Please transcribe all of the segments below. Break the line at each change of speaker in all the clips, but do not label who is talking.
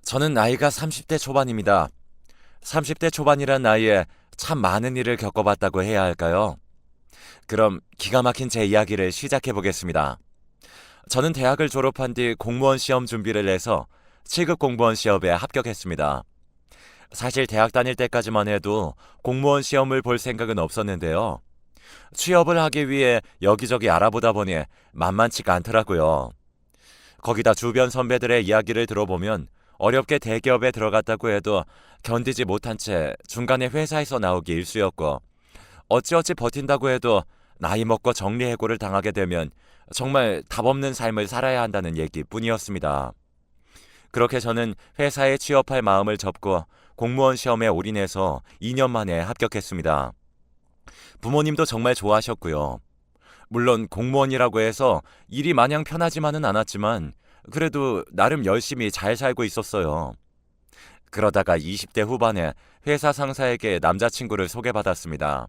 저는 나이가 30대 초반입니다. 30대 초반이란 나이에 참 많은 일을 겪어봤다고 해야 할까요? 그럼 기가 막힌 제 이야기를 시작해 보겠습니다. 저는 대학을 졸업한 뒤 공무원 시험 준비를 해서 7급 공무원 시험에 합격했습니다. 사실 대학 다닐 때까지만 해도 공무원 시험을 볼 생각은 없었는데요. 취업을 하기 위해 여기저기 알아보다 보니 만만치가 않더라고요. 거기다 주변 선배들의 이야기를 들어보면 어렵게 대기업에 들어갔다고 해도 견디지 못한 채 중간에 회사에서 나오기 일쑤였고, 어찌어찌 버틴다고 해도 나이 먹고 정리해고를 당하게 되면 정말 답없는 삶을 살아야 한다는 얘기뿐이었습니다. 그렇게 저는 회사에 취업할 마음을 접고 공무원 시험에 올인해서 2년 만에 합격했습니다. 부모님도 정말 좋아하셨고요. 물론 공무원이라고 해서 일이 마냥 편하지만은 않았지만 그래도 나름 열심히 잘 살고 있었어요. 그러다가 20대 후반에 회사 상사에게 남자친구를 소개받았습니다.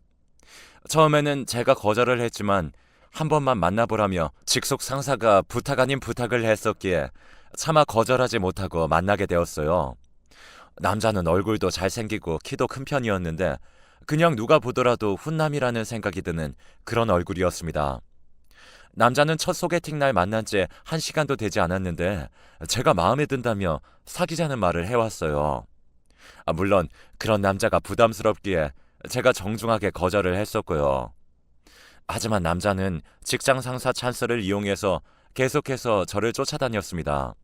처음에는 제가 거절을 했지만 한 번만 만나보라며 직속 상사가 부탁 아닌 부탁을 했었기에 차마 거절하지 못하고 만나게 되었어요. 남자는 얼굴도 잘생기고 키도 큰 편이었는데 그냥 누가 보더라도 훈남이라는 생각이 드는 그런 얼굴이었습니다. 남자는 첫 소개팅 날 만난 지 1시간도 되지 않았는데 제가 마음에 든다며 사귀자는 말을 해왔어요. 물론 그런 남자가 부담스럽기에 제가 정중하게 거절을 했었고요. 하지만 남자는 직장 상사 찬스를 이용해서 계속해서 저를 쫓아다녔습니다.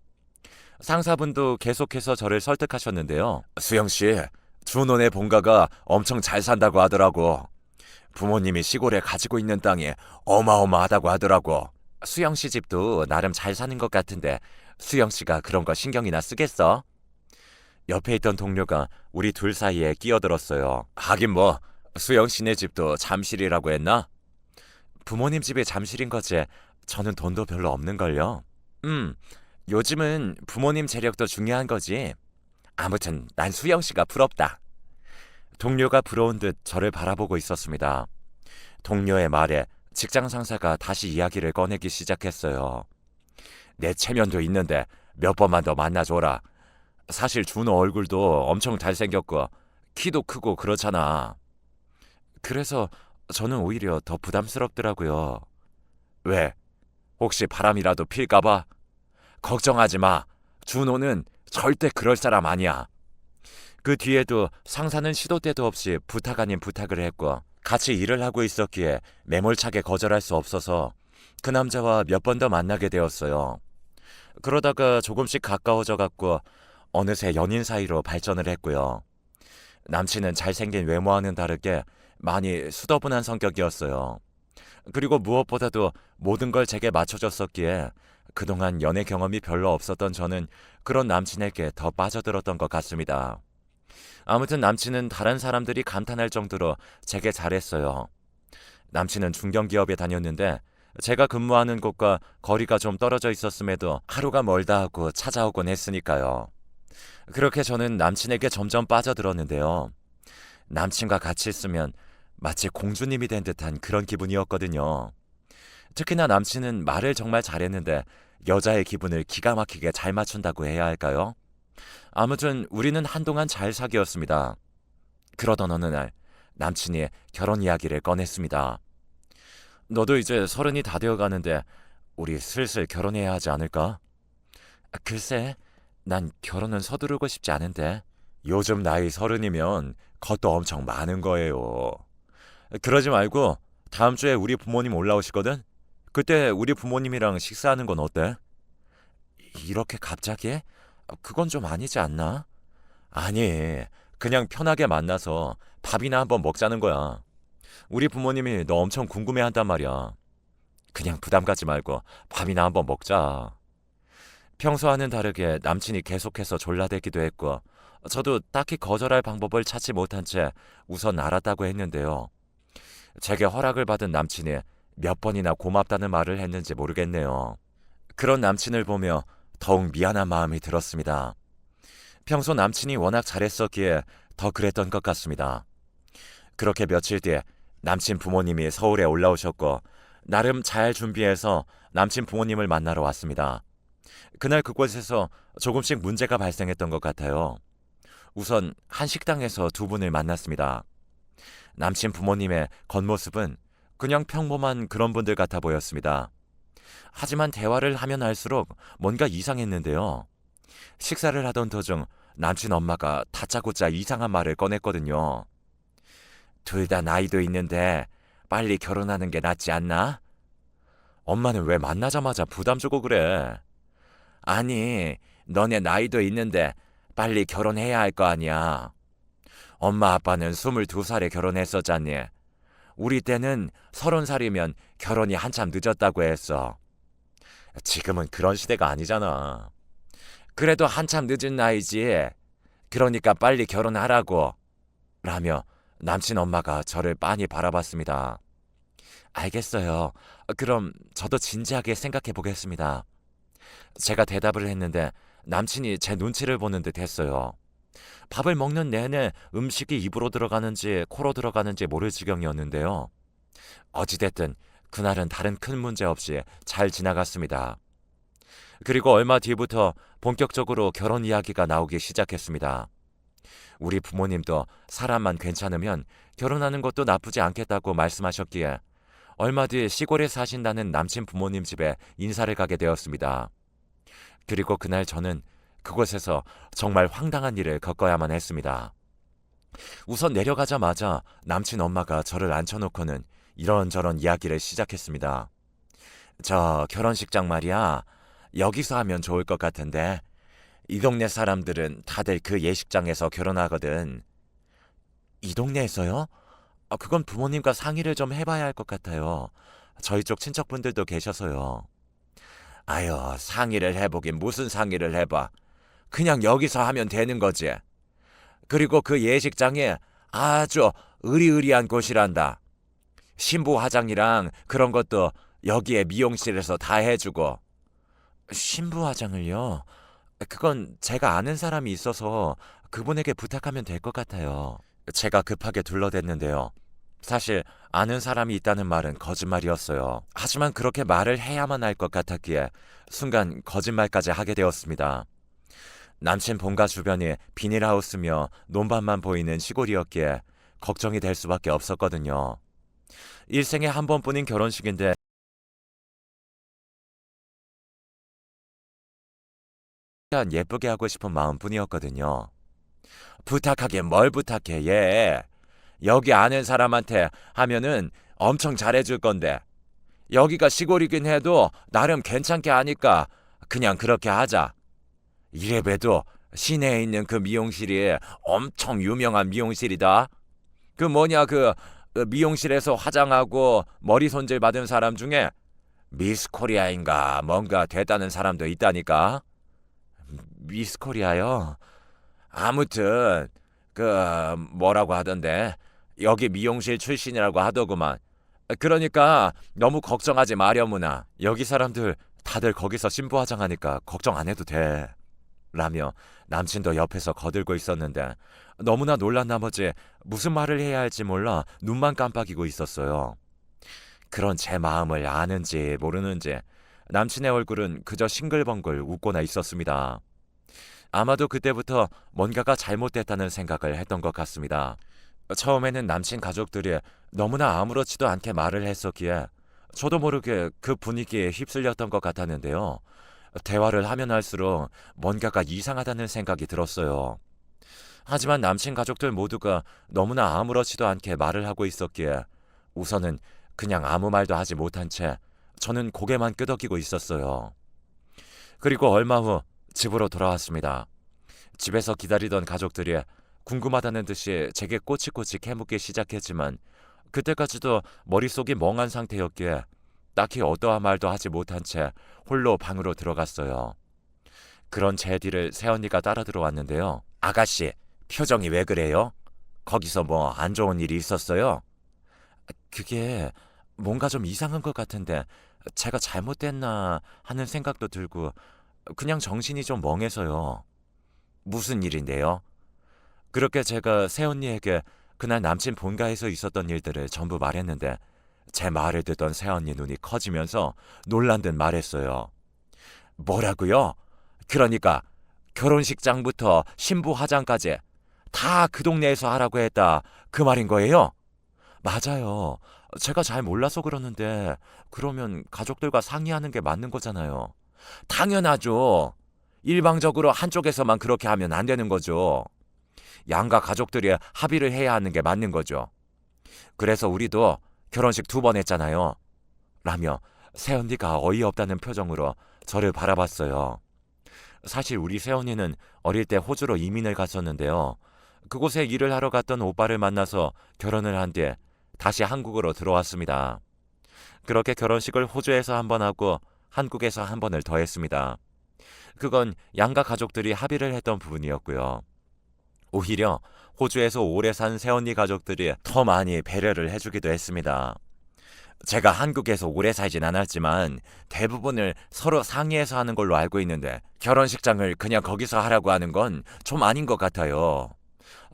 상사분도 계속해서 저를 설득하셨는데요. 수영 씨, 준호네 본가가 엄청 잘 산다고 하더라고. 부모님이 시골에 가지고 있는 땅이 어마어마하다고 하더라고. 수영 씨 집도 나름 잘 사는 것 같은데 수영 씨가 그런 거 신경이나 쓰겠어? 옆에 있던 동료가 우리 둘 사이에 끼어들었어요. 하긴 뭐 수영 씨네 집도 잠실이라고 했나? 부모님 집이 잠실인 거지. 저는 돈도 별로 없는걸요. 요즘은 부모님 재력도 중요한 거지. 아무튼 난 수영 씨가 부럽다. 동료가 부러운 듯 저를 바라보고 있었습니다. 동료의 말에 직장 상사가 다시 이야기를 꺼내기 시작했어요. 내 체면도 있는데 몇 번만 더 만나줘라. 사실 준호 얼굴도 엄청 잘생겼고 키도 크고 그렇잖아. 그래서 저는 오히려 더 부담스럽더라고요. 왜? 혹시 바람이라도 필까봐? 걱정하지 마. 준호는 절대 그럴 사람 아니야. 그 뒤에도 상사는 시도 때도 없이 부탁 아닌 부탁을 했고 같이 일을 하고 있었기에 매몰차게 거절할 수 없어서 그 남자와 몇 번 더 만나게 되었어요. 그러다가 조금씩 가까워져 갔고 어느새 연인 사이로 발전을 했고요. 남친은 잘생긴 외모와는 다르게 많이 수더분한 성격이었어요. 그리고 무엇보다도 모든 걸 제게 맞춰줬었기에 그동안 연애 경험이 별로 없었던 저는 그런 남친에게 더 빠져들었던 것 같습니다. 아무튼 남친은 다른 사람들이 감탄할 정도로 제게 잘했어요. 남친은 중견기업에 다녔는데 제가 근무하는 곳과 거리가 좀 떨어져 있었음에도 하루가 멀다 하고 찾아오곤 했으니까요. 그렇게 저는 남친에게 점점 빠져들었는데요. 남친과 같이 있으면 마치 공주님이 된 듯한 그런 기분이었거든요. 특히나 남친은 말을 정말 잘했는데 여자의 기분을 기가 막히게 잘 맞춘다고 해야 할까요? 아무튼 우리는 한동안 잘 사귀었습니다. 그러던 어느 날 남친이 결혼 이야기를 꺼냈습니다. 너도 이제 30이 다 되어가는데 우리 슬슬 결혼해야 하지 않을까? 글쎄, 난 결혼은 서두르고 싶지 않은데. 요즘 나이 30이면 것도 엄청 많은 거예요. 그러지 말고 다음 주에 우리 부모님 올라오시거든? 그때 우리 부모님이랑 식사하는 건 어때? 이렇게 갑자기? 그건 좀 아니지 않나? 아니, 그냥 편하게 만나서 밥이나 한번 먹자는 거야. 우리 부모님이 너 엄청 궁금해한단 말이야. 그냥 부담 갖지 말고 밥이나 한번 먹자. 평소와는 다르게 남친이 계속해서 졸라대기도 했고 저도 딱히 거절할 방법을 찾지 못한 채 우선 알았다고 했는데요. 제게 허락을 받은 남친이 몇 번이나 고맙다는 말을 했는지 모르겠네요. 그런 남친을 보며 더욱 미안한 마음이 들었습니다. 평소 남친이 워낙 잘했었기에 더 그랬던 것 같습니다. 그렇게 며칠 뒤에 남친 부모님이 서울에 올라오셨고 나름 잘 준비해서 남친 부모님을 만나러 왔습니다. 그날 그곳에서 조금씩 문제가 발생했던 것 같아요. 우선 한 식당에서 두 분을 만났습니다. 남친 부모님의 겉모습은 그냥 평범한 그런 분들 같아 보였습니다. 하지만 대화를 하면 할수록 뭔가 이상했는데요. 식사를 하던 도중 남친 엄마가 다짜고짜 이상한 말을 꺼냈거든요. 둘 다 나이도 있는데 빨리 결혼하는 게 낫지 않나? 엄마는 왜 만나자마자 부담 주고 그래? 아니, 너네 나이도 있는데 빨리 결혼해야 할 거 아니야. 엄마 아빠는 22살에 결혼했었잖니. 우리 때는 30살이면 결혼이 한참 늦었다고 했어. 지금은 그런 시대가 아니잖아. 그래도 한참 늦은 나이지. 그러니까 빨리 결혼하라고. 라며 남친 엄마가 저를 빤히 바라봤습니다. 알겠어요. 그럼 저도 진지하게 생각해 보겠습니다. 제가 대답을 했는데 남친이 제 눈치를 보는 듯 했어요. 밥을 먹는 내내 음식이 입으로 들어가는지 코로 들어가는지 모를 지경이었는데요. 어찌됐든 그날은 다른 큰 문제 없이 잘 지나갔습니다. 그리고 얼마 뒤부터 본격적으로 결혼 이야기가 나오기 시작했습니다. 우리 부모님도 사람만 괜찮으면 결혼하는 것도 나쁘지 않겠다고 말씀하셨기에 얼마 뒤 시골에 사신다는 남친 부모님 집에 인사를 가게 되었습니다. 그리고 그날 저는 그곳에서 정말 황당한 일을 겪어야만 했습니다. 우선 내려가자마자 남친 엄마가 저를 앉혀놓고는 이런저런 이야기를 시작했습니다. 저 결혼식장 말이야. 여기서 하면 좋을 것 같은데 이 동네 사람들은 다들 그 예식장에서 결혼하거든. 이 동네에서요? 그건 부모님과 상의를 좀 해봐야 할 것 같아요. 저희 쪽 친척분들도 계셔서요. 아유, 상의를 해보긴 무슨 상의를 해봐. 그냥 여기서 하면 되는 거지. 그리고 그 예식장에 아주 으리으리한 곳이란다. 신부 화장이랑 그런 것도 여기에 미용실에서 다 해주고. 신부 화장을요? 그건 제가 아는 사람이 있어서 그분에게 부탁하면 될 것 같아요. 제가 급하게 둘러댔는데요. 사실 아는 사람이 있다는 말은 거짓말이었어요. 하지만 그렇게 말을 해야만 할 것 같았기에 순간 거짓말까지 하게 되었습니다. 남친 본가 주변이 비닐하우스며 논밭만 보이는 시골이었기에 걱정이 될 수밖에 없었거든요. 일생에 한 번뿐인 결혼식인데 최대한 예쁘게 하고 싶은 마음뿐이었거든요. 부탁하긴 뭘 부탁해, 얘. 여기 아는 사람한테 하면은 엄청 잘해줄 건데. 여기가 시골이긴 해도 나름 괜찮게 하니까 그냥 그렇게 하자. 이래봬도 시내에 있는 그 미용실이 엄청 유명한 미용실이다. 그 뭐냐 그 미용실에서 화장하고 머리 손질 받은 사람 중에 미스 코리아인가 뭔가 됐다는 사람도 있다니까. 미스 코리아요? 아무튼 그 뭐라고 하던데 여기 미용실 출신이라고 하더구만. 그러니까 너무 걱정하지 마려무나. 여기 사람들 다들 거기서 신부 화장하니까 걱정 안 해도 돼. 라며 남친도 옆에서 거들고 있었는데 너무나 놀란 나머지 무슨 말을 해야 할지 몰라 눈만 깜빡이고 있었어요. 그런 제 마음을 아는지 모르는지 남친의 얼굴은 그저 싱글벙글 웃고나 있었습니다. 아마도 그때부터 뭔가가 잘못됐다는 생각을 했던 것 같습니다. 처음에는 남친 가족들이 너무나 아무렇지도 않게 말을 했었기에 저도 모르게 그 분위기에 휩쓸렸던 것 같았는데요. 대화를 하면 할수록 뭔가가 이상하다는 생각이 들었어요. 하지만 남친 가족들 모두가 너무나 아무렇지도 않게 말을 하고 있었기에 우선은 그냥 아무 말도 하지 못한 채 저는 고개만 끄덕이고 있었어요. 그리고 얼마 후 집으로 돌아왔습니다. 집에서 기다리던 가족들이 궁금하다는 듯이 제게 꼬치꼬치 캐묻기 시작했지만 그때까지도 머릿속이 멍한 상태였기에 딱히 어떠한 말도 하지 못한 채 홀로 방으로 들어갔어요. 그런 제 뒤를 새언니가 따라 들어왔는데요. 아가씨, 표정이 왜 그래요? 거기서 뭐 안 좋은 일이 있었어요? 그게 뭔가 좀 이상한 것 같은데 제가 잘못됐나 하는 생각도 들고 그냥 정신이 좀 멍해서요. 무슨 일인데요? 그렇게 제가 새언니에게 그날 남친 본가에서 있었던 일들을 전부 말했는데 제 말을 듣던 새언니 눈이 커지면서 놀란 듯 말했어요. 뭐라고요? 그러니까 결혼식장부터 신부 화장까지 다 그 동네에서 하라고 했다. 그 말인 거예요? 맞아요. 제가 잘 몰라서 그러는데 그러면 가족들과 상의하는 게 맞는 거잖아요. 당연하죠. 일방적으로 한쪽에서만 그렇게 하면 안 되는 거죠. 양가 가족들이 합의를 해야 하는 게 맞는 거죠. 그래서 우리도 결혼식 2번 했잖아요. 라며 새언니가 어이없다는 표정으로 저를 바라봤어요. 사실 우리 새언니는 어릴 때 호주로 이민을 갔었는데요. 그곳에 일을 하러 갔던 오빠를 만나서 결혼을 한 뒤에 다시 한국으로 들어왔습니다. 그렇게 결혼식을 호주에서 한 번 하고 한국에서 한 번을 더 했습니다. 그건 양가 가족들이 합의를 했던 부분이었고요. 오히려 호주에서 오래 산 새언니 가족들이 더 많이 배려를 해주기도 했습니다. 제가 한국에서 오래 살진 않았지만 대부분을 서로 상의해서 하는 걸로 알고 있는데 결혼식장을 그냥 거기서 하라고 하는 건 좀 아닌 것 같아요.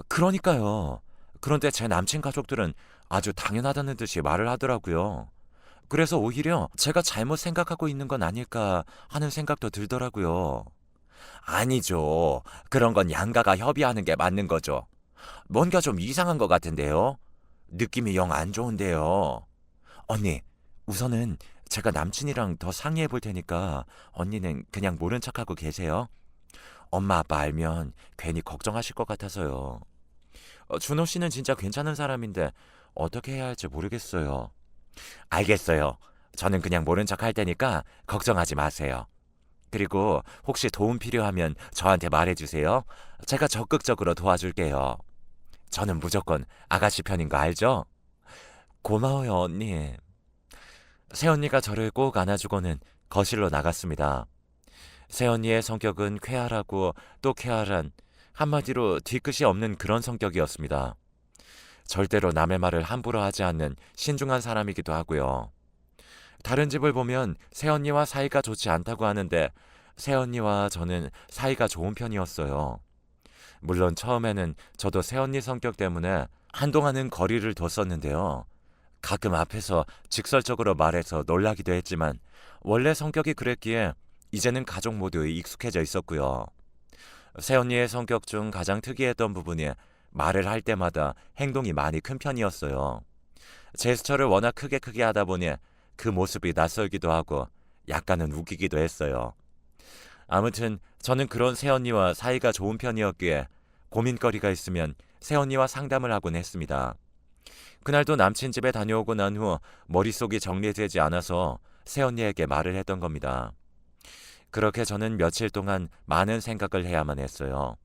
그러니까요. 그런데 제 남친 가족들은 아주 당연하다는 듯이 말을 하더라고요. 그래서 오히려 제가 잘못 생각하고 있는 건 아닐까 하는 생각도 들더라고요. 아니죠. 그런 건 양가가 협의하는 게 맞는 거죠. 뭔가 좀 이상한 것 같은데요? 느낌이 영 안 좋은데요. 언니, 우선은 제가 남친이랑 더 상의해 볼 테니까 언니는 그냥 모른 척하고 계세요. 엄마 아빠 알면 괜히 걱정하실 것 같아서요. 준호 씨는 진짜 괜찮은 사람인데 어떻게 해야 할지 모르겠어요. 알겠어요. 저는 그냥 모른 척 할 테니까 걱정하지 마세요. 그리고 혹시 도움 필요하면 저한테 말해주세요. 제가 적극적으로 도와줄게요. 저는 무조건 아가씨 편인 거 알죠? 고마워요, 언니. 새언니가 저를 꼭 안아주고는 거실로 나갔습니다. 새언니의 성격은 쾌활하고 또 쾌활한, 한마디로 뒤끝이 없는 그런 성격이었습니다. 절대로 남의 말을 함부로 하지 않는 신중한 사람이기도 하고요. 다른 집을 보면 새언니와 사이가 좋지 않다고 하는데 새언니와 저는 사이가 좋은 편이었어요. 물론 처음에는 저도 새언니 성격 때문에 한동안은 거리를 뒀었는데요. 가끔 앞에서 직설적으로 말해서 놀라기도 했지만 원래 성격이 그랬기에 이제는 가족 모두 익숙해져 있었고요. 새언니의 성격 중 가장 특이했던 부분이 말을 할 때마다 행동이 많이 큰 편이었어요. 제스처를 워낙 크게 하다 보니 그 모습이 낯설기도 하고 약간은 웃기기도 했어요. 아무튼 저는 그런 새언니와 사이가 좋은 편이었기에 고민거리가 있으면 새언니와 상담을 하곤 했습니다. 그날도 남친 집에 다녀오고 난 후 머릿속이 정리되지 않아서 새언니에게 말을 했던 겁니다. 그렇게 저는 며칠 동안 많은 생각을 해야만 했어요.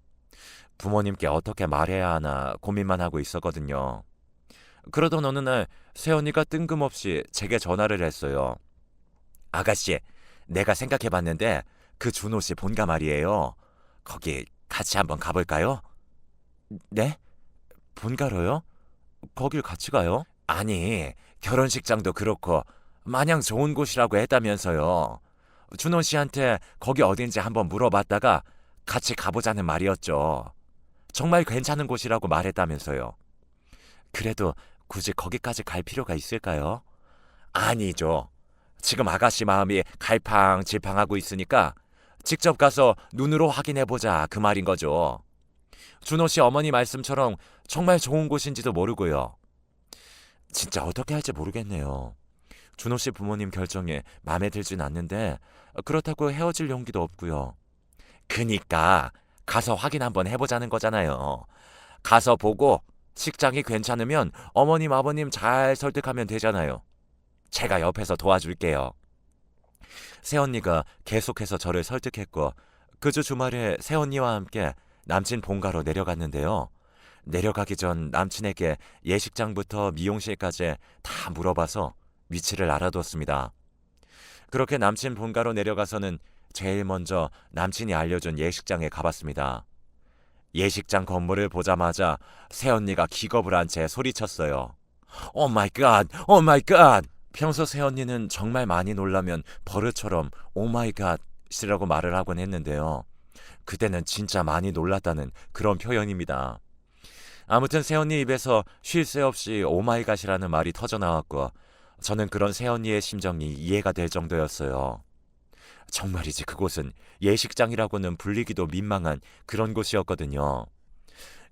부모님께 어떻게 말해야 하나 고민만 하고 있었거든요. 그러던 어느 날 새언니가 뜬금없이 제게 전화를 했어요. 아가씨, 내가 생각해봤는데 그 준호 씨 본가 말이에요. 거기 같이 한번 가볼까요? 네? 본가로요? 거길 같이 가요? 아니, 결혼식장도 그렇고 마냥 좋은 곳이라고 했다면서요. 준호 씨한테 거기 어딘지 한번 물어봤다가 같이 가보자는 말이었죠. 정말 괜찮은 곳이라고 말했다면서요. 그래도 굳이 거기까지 갈 필요가 있을까요? 아니죠. 지금 아가씨 마음이 갈팡질팡하고 있으니까 직접 가서 눈으로 확인해보자 그 말인 거죠. 준호 씨 어머니 말씀처럼 정말 좋은 곳인지도 모르고요. 진짜 어떻게 할지 모르겠네요. 준호 씨 부모님 결정에 마음에 들진 않는데 그렇다고 헤어질 용기도 없고요. 그니까 가서 확인 한번 해보자는 거잖아요. 가서 보고 식장이 괜찮으면 어머님 아버님 잘 설득하면 되잖아요. 제가 옆에서 도와줄게요. 새언니가 계속해서 저를 설득했고 그 주 주말에 새언니와 함께 남친 본가로 내려갔는데요. 내려가기 전 남친에게 예식장부터 미용실까지 다 물어봐서 위치를 알아뒀습니다. 그렇게 남친 본가로 내려가서는 제일 먼저 남친이 알려준 예식장에 가봤습니다. 예식장 건물을 보자마자 새언니가 기겁을 한 채 소리쳤어요. 오 마이 갓! 오 마이 갓! 평소 새언니는 정말 많이 놀라면 버릇처럼 오 마이 갓이라고 말을 하곤 했는데요. 그때는 진짜 많이 놀랐다는 그런 표현입니다. 아무튼 새언니 입에서 쉴 새 없이 오 마이 갓이라는 말이 터져나왔고 저는 그런 새언니의 심정이 이해가 될 정도였어요. 정말이지 그곳은 예식장이라고는 불리기도 민망한 그런 곳이었거든요.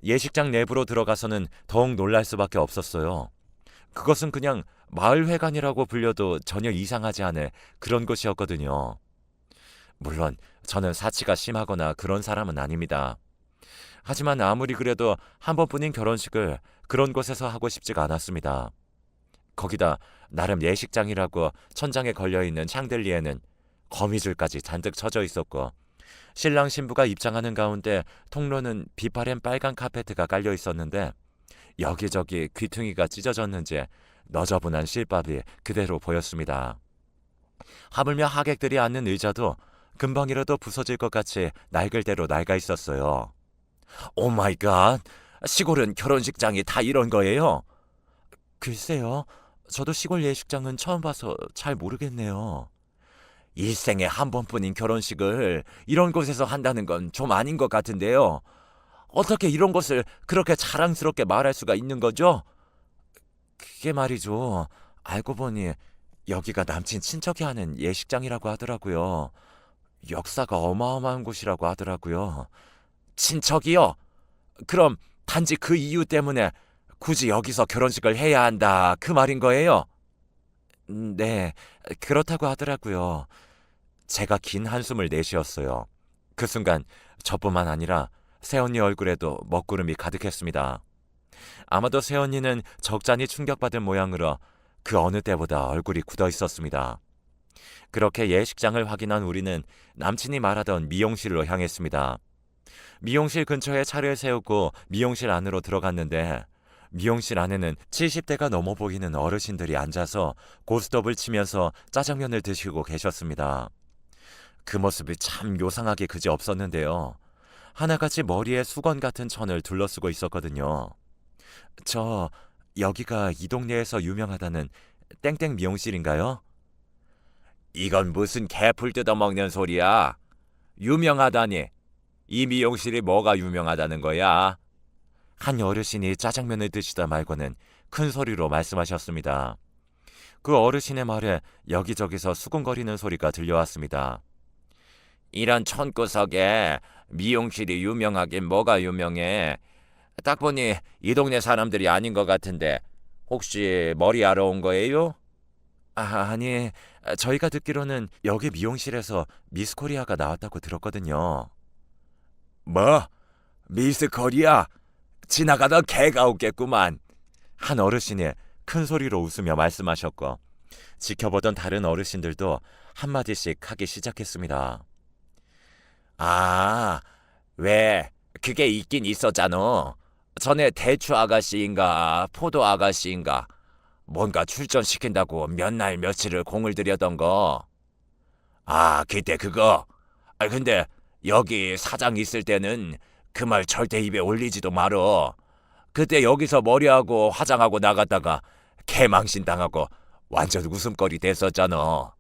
예식장 내부로 들어가서는 더욱 놀랄 수밖에 없었어요. 그것은 그냥 마을회관이라고 불려도 전혀 이상하지 않을 그런 곳이었거든요. 물론 저는 사치가 심하거나 그런 사람은 아닙니다. 하지만 아무리 그래도 한 번뿐인 결혼식을 그런 곳에서 하고 싶지가 않았습니다. 거기다 나름 예식장이라고 천장에 걸려있는 샹들리에는 거미줄까지 잔뜩 쳐져 있었고, 신랑 신부가 입장하는 가운데 통로는 비파랜 빨간 카페트가 깔려 있었는데 여기저기 귀퉁이가 찢어졌는지 너저분한 실밥이 그대로 보였습니다. 하물며 하객들이 앉는 의자도 금방이라도 부서질 것 같이 낡을 대로 낡아 있었어요. 오 마이 갓, 시골은 결혼식장이 다 이런 거예요? 글쎄요, 저도 시골 예식장은 처음 봐서 잘 모르겠네요. 일생에 한 번뿐인 결혼식을 이런 곳에서 한다는 건 좀 아닌 것 같은데요. 어떻게 이런 것을 그렇게 자랑스럽게 말할 수가 있는 거죠? 그게 말이죠. 알고 보니 여기가 남친 친척이 하는 예식장이라고 하더라고요. 역사가 어마어마한 곳이라고 하더라고요. 친척이요? 그럼 단지 그 이유 때문에 굳이 여기서 결혼식을 해야 한다, 그 말인 거예요? 네, 그렇다고 하더라고요. 제가 긴 한숨을 내쉬었어요. 그 순간 저뿐만 아니라 새언니 얼굴에도 먹구름이 가득했습니다. 아마도 새언니는 적잖이 충격받은 모양으로 그 어느 때보다 얼굴이 굳어 있었습니다. 그렇게 예식장을 확인한 우리는 남친이 말하던 미용실로 향했습니다. 미용실 근처에 차를 세우고 미용실 안으로 들어갔는데 미용실 안에는 70대가 넘어 보이는 어르신들이 앉아서 고스톱을 치면서 짜장면을 드시고 계셨습니다. 그 모습이 참 요상하게 그지없었는데요. 하나같이 머리에 수건 같은 천을 둘러쓰고 있었거든요. 저 여기가 이 동네에서 유명하다는 땡땡 미용실인가요? 이건 무슨 개풀 뜯어먹는 소리야. 유명하다니. 이 미용실이 뭐가 유명하다는 거야? 한 어르신이 짜장면을 드시다 말고는 큰 소리로 말씀하셨습니다. 그 어르신의 말에 여기저기서 수군거리는 소리가 들려왔습니다. 이런 촌구석에 미용실이 유명하긴 뭐가 유명해. 딱 보니 이 동네 사람들이 아닌 것 같은데 혹시 머리하러 온 거예요? 아니, 저희가 듣기로는 여기 미용실에서 미스 코리아가 나왔다고 들었거든요. 뭐? 미스 코리아? 지나가다 개가 웃겠구만. 한 어르신이 큰 소리로 웃으며 말씀하셨고 지켜보던 다른 어르신들도 한마디씩 하기 시작했습니다. 아, 왜? 그게 있긴 있었잖아. 전에 대추 아가씨인가 포도 아가씨인가 뭔가 출전시킨다고 몇 날 며칠을 공을 들였던 거. 아, 그때 그거. 근데 여기 사장 있을 때는 그 말 절대 입에 올리지도 말어. 그때 여기서 머리하고 화장하고 나갔다가 개망신 당하고 완전 웃음거리 됐었잖아.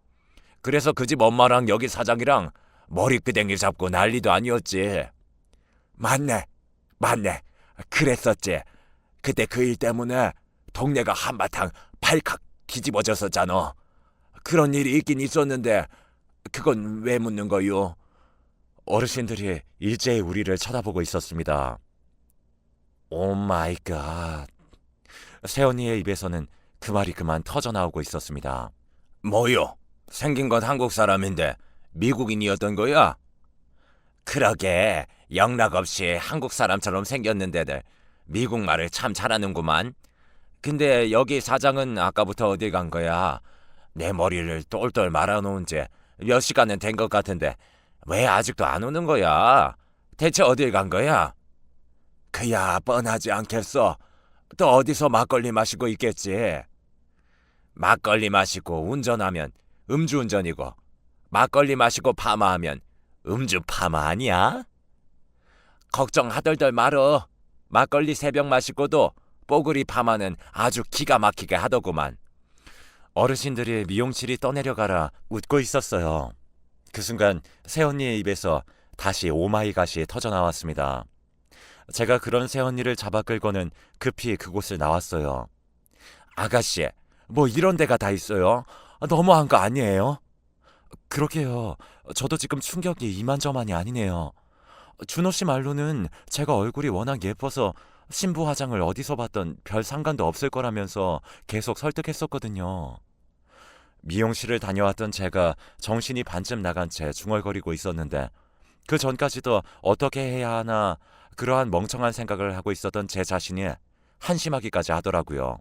그래서 그 집 엄마랑 여기 사장이랑 머리끄댕이 잡고 난리도 아니었지. 맞네. 그랬었지. 그때 그 일 때문에 동네가 한바탕 발칵 뒤집어졌었잖아. 그런 일이 있긴 있었는데 그건 왜 묻는 거요? 어르신들이 일제히 우리를 쳐다보고 있었습니다. 오 마이 갓. 새언니의 입에서는 그 말이 그만 터져나오고 있었습니다. 뭐요? 생긴 건 한국 사람인데 미국인이었던 거야? 그러게, 영락없이 한국 사람처럼 생겼는데들 미국 말을 참 잘하는구만. 근데 여기 사장은 아까부터 어딜 간 거야? 내 머리를 똘똘 말아놓은 지 몇 시간은 된 것 같은데 왜 아직도 안 오는 거야? 대체 어딜 간 거야? 그야 뻔하지 않겠어. 또 어디서 막걸리 마시고 있겠지. 막걸리 마시고 운전하면 음주운전이고 막걸리 마시고 파마하면 음주 파마 아니야? 걱정 하덜덜 말어. 막걸리 3병 마시고도 뽀글이 파마는 아주 기가 막히게 하더구만. 어르신들이 미용실이 떠내려가라 웃고 있었어요. 그 순간 새언니의 입에서 다시 오마이갓이 터져나왔습니다. 제가 그런 새언니를 잡아 끌고는 급히 그곳을 나왔어요. 아가씨, 뭐 이런 데가 다 있어요? 너무한 거 아니에요? 그러게요. 저도 지금 충격이 이만저만이 아니네요. 준호 씨 말로는 제가 얼굴이 워낙 예뻐서 신부 화장을 어디서 봤던 별 상관도 없을 거라면서 계속 설득했었거든요. 미용실을 다녀왔던 제가 정신이 반쯤 나간 채 중얼거리고 있었는데 그 전까지도 어떻게 해야 하나 그러한 멍청한 생각을 하고 있었던 제 자신이 한심하기까지 하더라고요.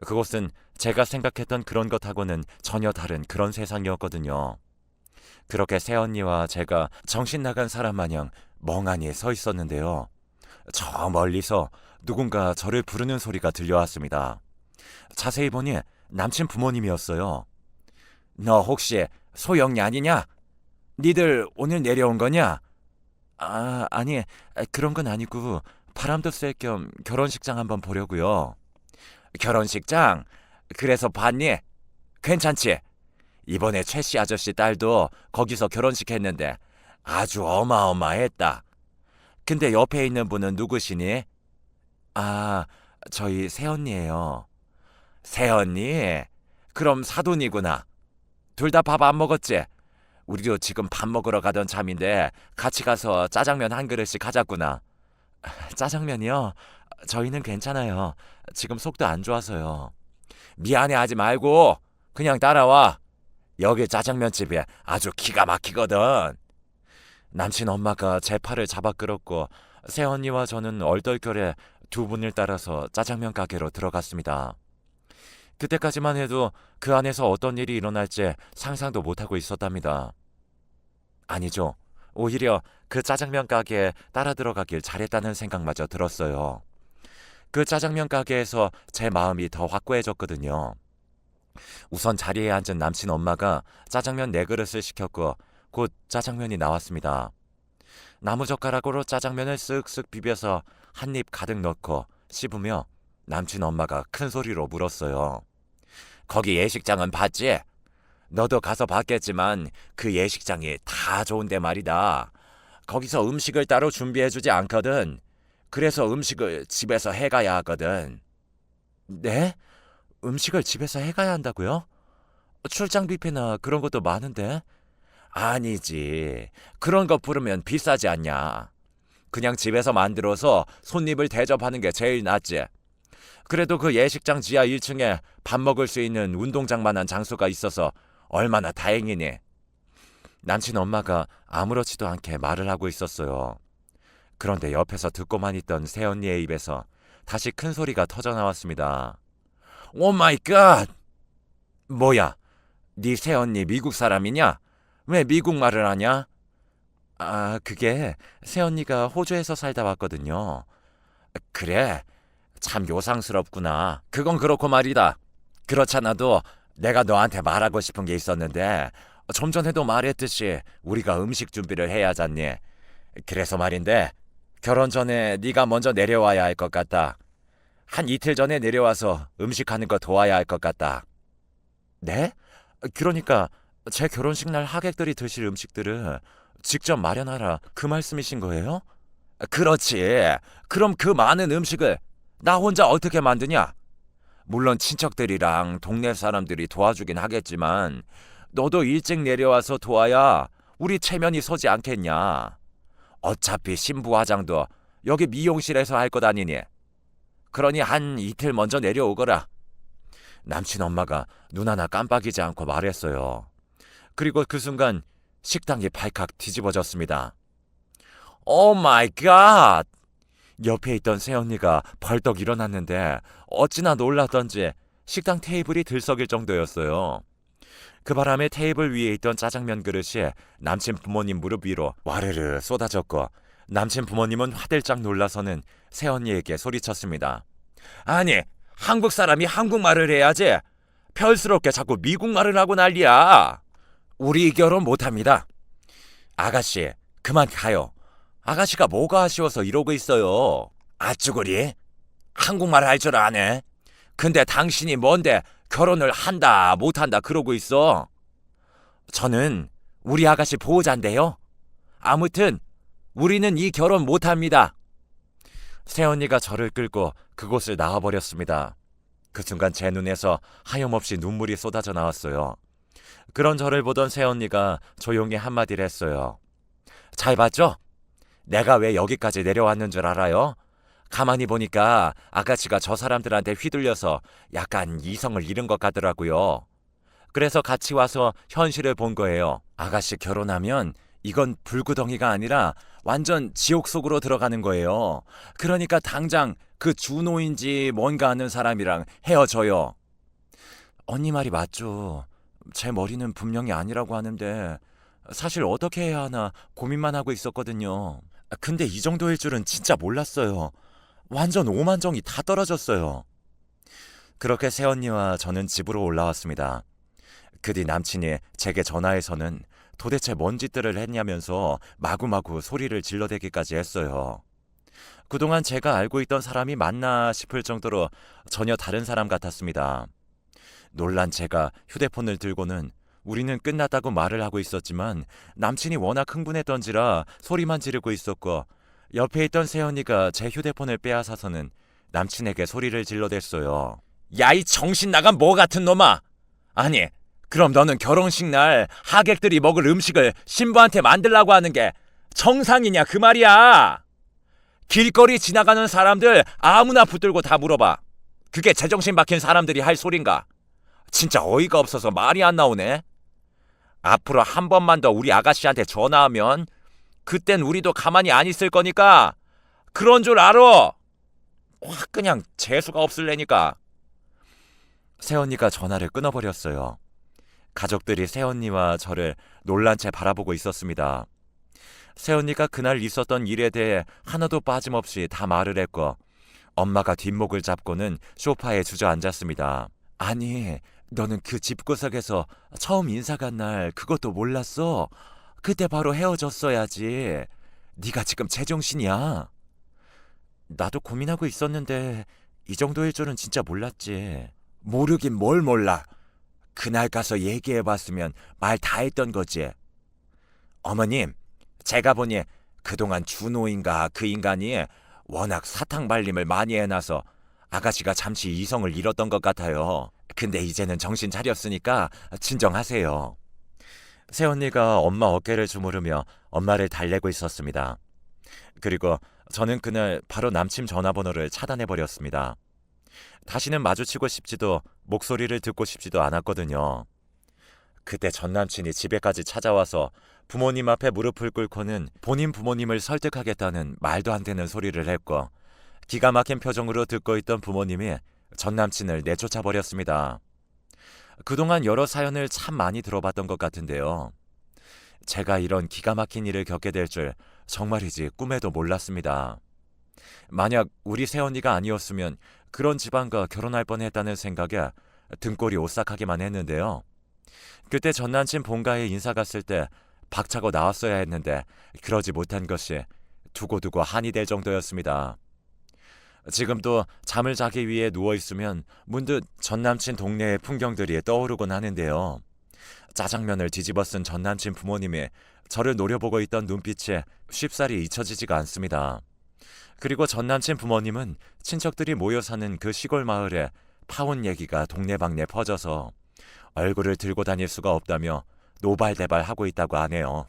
그곳은 제가 생각했던 그런 것하고는 전혀 다른 그런 세상이었거든요. 그렇게 새언니와 제가 정신 나간 사람 마냥 멍하니 서 있었는데요. 저 멀리서 누군가 저를 부르는 소리가 들려왔습니다. 자세히 보니 남친 부모님이었어요. 너 혹시 소영이 아니냐? 니들 오늘 내려온 거냐? 아니, 그런 건 아니고 바람도 쐴 겸 결혼식장 한번 보려고요. 결혼식장? 그래서 봤니? 괜찮지? 이번에 최씨 아저씨 딸도 거기서 결혼식 했는데 아주 어마어마했다. 근데 옆에 있는 분은 누구시니? 저희 새언니예요. 새언니? 그럼 사돈이구나. 둘 다 밥 안 먹었지? 우리도 지금 밥 먹으러 가던 참인데 같이 가서 짜장면 한 그릇씩 하자꾸나. 짜장면이요? 저희는 괜찮아요. 지금 속도 안 좋아서요. 미안해하지 말고 그냥 따라와. 여기 짜장면집이 아주 기가 막히거든. 남친 엄마가 제 팔을 잡아 끌었고 새언니와 저는 얼떨결에 두 분을 따라서 짜장면 가게로 들어갔습니다. 그때까지만 해도 그 안에서 어떤 일이 일어날지 상상도 못하고 있었답니다. 아니죠. 오히려 그 짜장면 가게에 따라 들어가길 잘했다는 생각마저 들었어요. 그 짜장면 가게에서 제 마음이 더 확고해졌거든요. 우선 자리에 앉은 남친 엄마가 짜장면 4그릇을 시켰고 곧 짜장면이 나왔습니다. 나무젓가락으로 짜장면을 쓱쓱 비벼서 한 입 가득 넣고 씹으며 남친 엄마가 큰 소리로 물었어요. 거기 예식장은 봤지? 너도 가서 봤겠지만 그 예식장이 다 좋은데 말이다. 거기서 음식을 따로 준비해주지 않거든. 그래서 음식을 집에서 해가야 하거든. 네? 음식을 집에서 해가야 한다고요? 출장 뷔페나 그런 것도 많은데? 아니지. 그런 거 부르면 비싸지 않냐. 그냥 집에서 만들어서 손님을 대접하는 게 제일 낫지. 그래도 그 예식장 지하 1층에 밥 먹을 수 있는 운동장만한 장소가 있어서 얼마나 다행이니. 남친 엄마가 아무렇지도 않게 말을 하고 있었어요. 그런데 옆에서 듣고만 있던 새언니의 입에서 다시 큰 소리가 터져나왔습니다. 오 마이 갓! 뭐야? 네 새언니 미국 사람이냐? 왜 미국 말을 하냐? 그게 새언니가 호주에서 살다 왔거든요. 그래? 참 요상스럽구나. 그건 그렇고 말이다. 그렇잖아도 내가 너한테 말하고 싶은 게 있었는데 좀 전에도 말했듯이 우리가 음식 준비를 해야 하잖니. 그래서 말인데 결혼 전에 네가 먼저 내려와야 할 것 같다. 한 이틀 전에 내려와서 음식하는 거 도와야 할 것 같다. 네? 그러니까 제 결혼식 날 하객들이 드실 음식들을 직접 마련하라 그 말씀이신 거예요? 그렇지. 그럼 그 많은 음식을 나 혼자 어떻게 만드냐? 물론 친척들이랑 동네 사람들이 도와주긴 하겠지만 너도 일찍 내려와서 도와야 우리 체면이 서지 않겠냐. 어차피 신부 화장도 여기 미용실에서 할 것 아니니. 그러니 한 이틀 먼저 내려오거라. 남친 엄마가 눈 하나 깜빡이지 않고 말했어요. 그리고 그 순간 식당이 발칵 뒤집어졌습니다. 오 마이 갓! 옆에 있던 새언니가 벌떡 일어났는데 어찌나 놀랐던지 식당 테이블이 들썩일 정도였어요. 그 바람에 테이블 위에 있던 짜장면 그릇이 남친 부모님 무릎 위로 와르르 쏟아졌고 남친 부모님은 화들짝 놀라서는 새언니에게 소리쳤습니다. 아니, 한국 사람이 한국말을 해야지. 별스럽게 자꾸 미국말을 하고 난리야. 우리 결혼 못합니다. 아가씨, 그만 가요. 아가씨가 뭐가 아쉬워서 이러고 있어요. 아쭈구리? 한국말 할 줄 아네. 근데 당신이 뭔데 결혼을 한다 못한다 그러고 있어. 저는 우리 아가씨 보호자인데요. 아무튼 우리는 이 결혼 못합니다. 새언니가 저를 끌고 그곳을 나와버렸습니다. 그 순간 제 눈에서 하염없이 눈물이 쏟아져 나왔어요. 그런 저를 보던 새언니가 조용히 한마디를 했어요. 잘 봤죠? 내가 왜 여기까지 내려왔는 줄 알아요? 가만히 보니까 아가씨가 저 사람들한테 휘둘려서 약간 이성을 잃은 것 같더라고요. 그래서 같이 와서 현실을 본 거예요. 아가씨 결혼하면 이건 불구덩이가 아니라 완전 지옥 속으로 들어가는 거예요. 그러니까 당장 그 준호인지 뭔가 하는 사람이랑 헤어져요. 언니 말이 맞죠. 제 머리는 분명히 아니라고 하는데 사실 어떻게 해야 하나 고민만 하고 있었거든요. 근데 이 정도일 줄은 진짜 몰랐어요. 완전 오만정이 다 떨어졌어요. 그렇게 새언니와 저는 집으로 올라왔습니다. 그 뒤 남친이 제게 전화해서는 도대체 뭔 짓들을 했냐면서 마구마구 소리를 질러대기까지 했어요. 그동안 제가 알고 있던 사람이 맞나 싶을 정도로 전혀 다른 사람 같았습니다. 놀란 제가 휴대폰을 들고는 우리는 끝났다고 말을 하고 있었지만 남친이 워낙 흥분했던지라 소리만 지르고 있었고 옆에 있던 새언니가 제 휴대폰을 빼앗아서는 남친에게 소리를 질러댔어요. 야, 이 정신 나간 뭐 같은 놈아! 아니, 그럼 너는 결혼식 날 하객들이 먹을 음식을 신부한테 만들라고 하는 게 정상이냐 그 말이야! 길거리 지나가는 사람들 아무나 붙들고 다 물어봐. 그게 제정신 박힌 사람들이 할 소린가? 진짜 어이가 없어서 말이 안 나오네. 앞으로 한 번만 더 우리 아가씨한테 전화하면 그땐 우리도 가만히 안 있을 거니까 그런 줄 알아. 확 그냥 재수가 없을래니까. 새언니가 전화를 끊어버렸어요. 가족들이 새언니와 저를 놀란 채 바라보고 있었습니다. 새언니가 그날 있었던 일에 대해 하나도 빠짐없이 다 말을 했고 엄마가 뒷목을 잡고는 소파에 주저앉았습니다. 아니, 너는 그 집구석에서 처음 인사 간 날 그것도 몰랐어? 그때 바로 헤어졌어야지. 네가 지금 제정신이야? 나도 고민하고 있었는데 이 정도일 줄은 진짜 몰랐지. 모르긴 뭘 몰라. 그날 가서 얘기해봤으면 말 다 했던 거지. 어머님, 제가 보니 그동안 준호인가 그 인간이 워낙 사탕 발림을 많이 해놔서 아가씨가 잠시 이성을 잃었던 것 같아요. 근데 이제는 정신 차렸으니까 진정하세요. 새언니가 엄마 어깨를 주무르며 엄마를 달래고 있었습니다. 그리고 저는 그날 바로 남친 전화번호를 차단해버렸습니다. 다시는 마주치고 싶지도 목소리를 듣고 싶지도 않았거든요. 그때 전 남친이 집에까지 찾아와서 부모님 앞에 무릎을 꿇고는 본인 부모님을 설득하겠다는 말도 안 되는 소리를 했고 기가 막힌 표정으로 듣고 있던 부모님이 전 남친을 내쫓아 버렸습니다. 그동안 여러 사연을 참 많이 들어봤던 것 같은데요. 제가 이런 기가 막힌 일을 겪게 될 줄 정말이지 꿈에도 몰랐습니다. 만약 우리 새언니가 아니었으면 그런 집안과 결혼할 뻔했다는 생각에 등골이 오싹하기만 했는데요. 그때 전 남친 본가에 인사 갔을 때 박차고 나왔어야 했는데 그러지 못한 것이 두고두고 한이 될 정도였습니다. 지금도 잠을 자기 위해 누워있으면 문득 전 남친 동네의 풍경들이 떠오르곤 하는데요. 짜장면을 뒤집어 쓴 전 남친 부모님이 저를 노려보고 있던 눈빛에 쉽사리 잊혀지지가 않습니다. 그리고 전 남친 부모님은 친척들이 모여 사는 그 시골 마을에 파혼 얘기가 동네방네 퍼져서 얼굴을 들고 다닐 수가 없다며 노발대발하고 있다고 하네요.